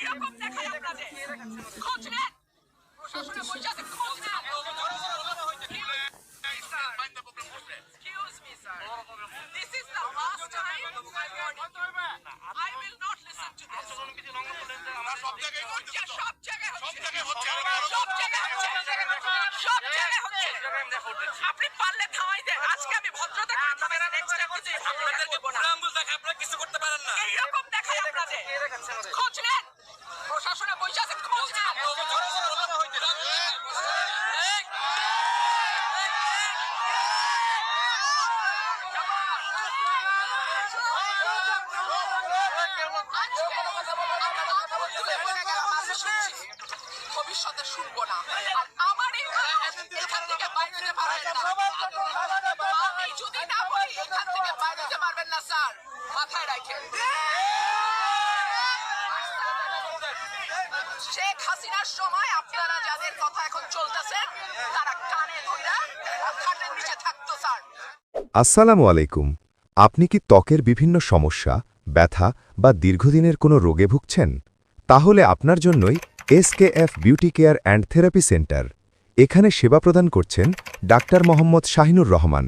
এইরকম দেখায় আপনাদের খোঁজ নেন প্রশাসনের বসে আছে খোঁজ নেন Excuse me, sir. This is the last time I'm warning you. I will not listen to this. সব জায়গায় হচ্ছে। সব জায়গায় হচ্ছে। আপনি পারলে থামাই দেন। আজকে আমি ভদ্রতা করে নেক্সট টাইম কিছু আপনাদেরকে বলবো না। আপনারা কিছু করতে পারেন না। এইরকম দেখায় আপনাদের। খোঁজ নেন। প্রশাসনে বসে আছে খোঁজ নেন। ভবিষ্যতে শুনবো না আর আমার এখান থেকে বাইরে যেতে পারবেন না আমি যদি না বলি এখান থেকে বাইরে যেতে পারবেন না স্যার মাথায় রাখেন শেখ হাসিনার সময় আপনারা যাদের কথা এখন চলতেছে তারা কানে ধইরা খাটের নিচে থাকতো স্যার। আসসালামু আলাইকুম। আপনি কি ত্বকের বিভিন্ন সমস্যা, ব্যথা বা দীর্ঘদিনের কোনো রোগে ভুগছেন? তাহলে আপনার জন্যই SKF beauty care and therapy centre. এখানে সেবা প্রদান করছেন doctor Mohammad Shahinur Rahman,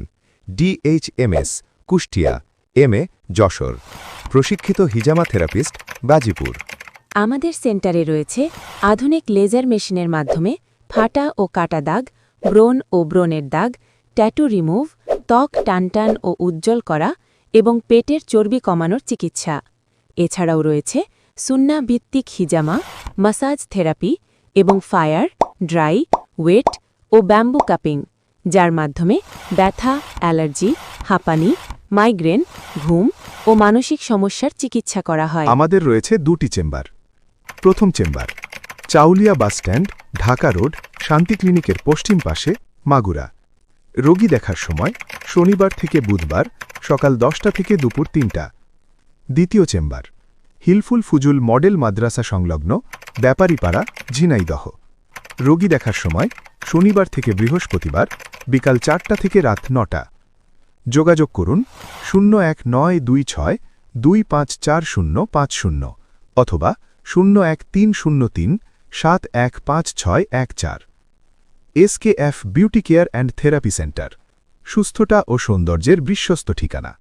DHMS, Kushtia, MA, Jessore, প্রশিক্ষিত হিজামা থেরাপিস্ট, গাজীপুর। আমাদের সেন্টারে রয়েছে আধুনিক লেজার মেশিনের মাধ্যমে ফাটা ও কাটা দাগ, ব্রণ ও ব্রণের দাগ, ট্যাটু রিমুভ, ত্বক টানটান ও উজ্জ্বল করা এবং পেটের চর্বি কমানোর চিকিৎসা। এছাড়াও রয়েছে সুন্না ভিত্তিক হিজামা, মাসাজ থেরাপি এবং ফায়ার, ড্রাই, ওয়েট ও ব্যাম্বু কাপিং, যার মাধ্যমে ব্যথা, অ্যালার্জি, হাঁপানি, মাইগ্রেন, ঘুম ও মানসিক সমস্যার চিকিৎসা করা হয়। আমাদের রয়েছে দুটি চেম্বার। প্রথম chamber Chaulia bus stand, Dhaka road, শান্তি ক্লিনিকের পশ্চিম পাশে, মাগুরা। রোগী দেখার সময় শনিবার থেকে বুধবার সকাল 10টা থেকে দুপুর 3টা। দ্বিতীয় চেম্বার হিলফুল ফুজুল মডেল মাদ্রাসা সংলগ্ন, ব্যাপারীপাড়া, ঝিনাইদহ। রোগী দেখার সময় শনিবার থেকে বৃহস্পতিবার বিকাল 4টা থেকে রাত 9টা। যোগাযোগ করুন 01926254050 অথবা 01303715614। SKF beauty care and therapy centre, সুস্থতা ও সৌন্দর্যের বিশ্বস্ত ঠিকানা।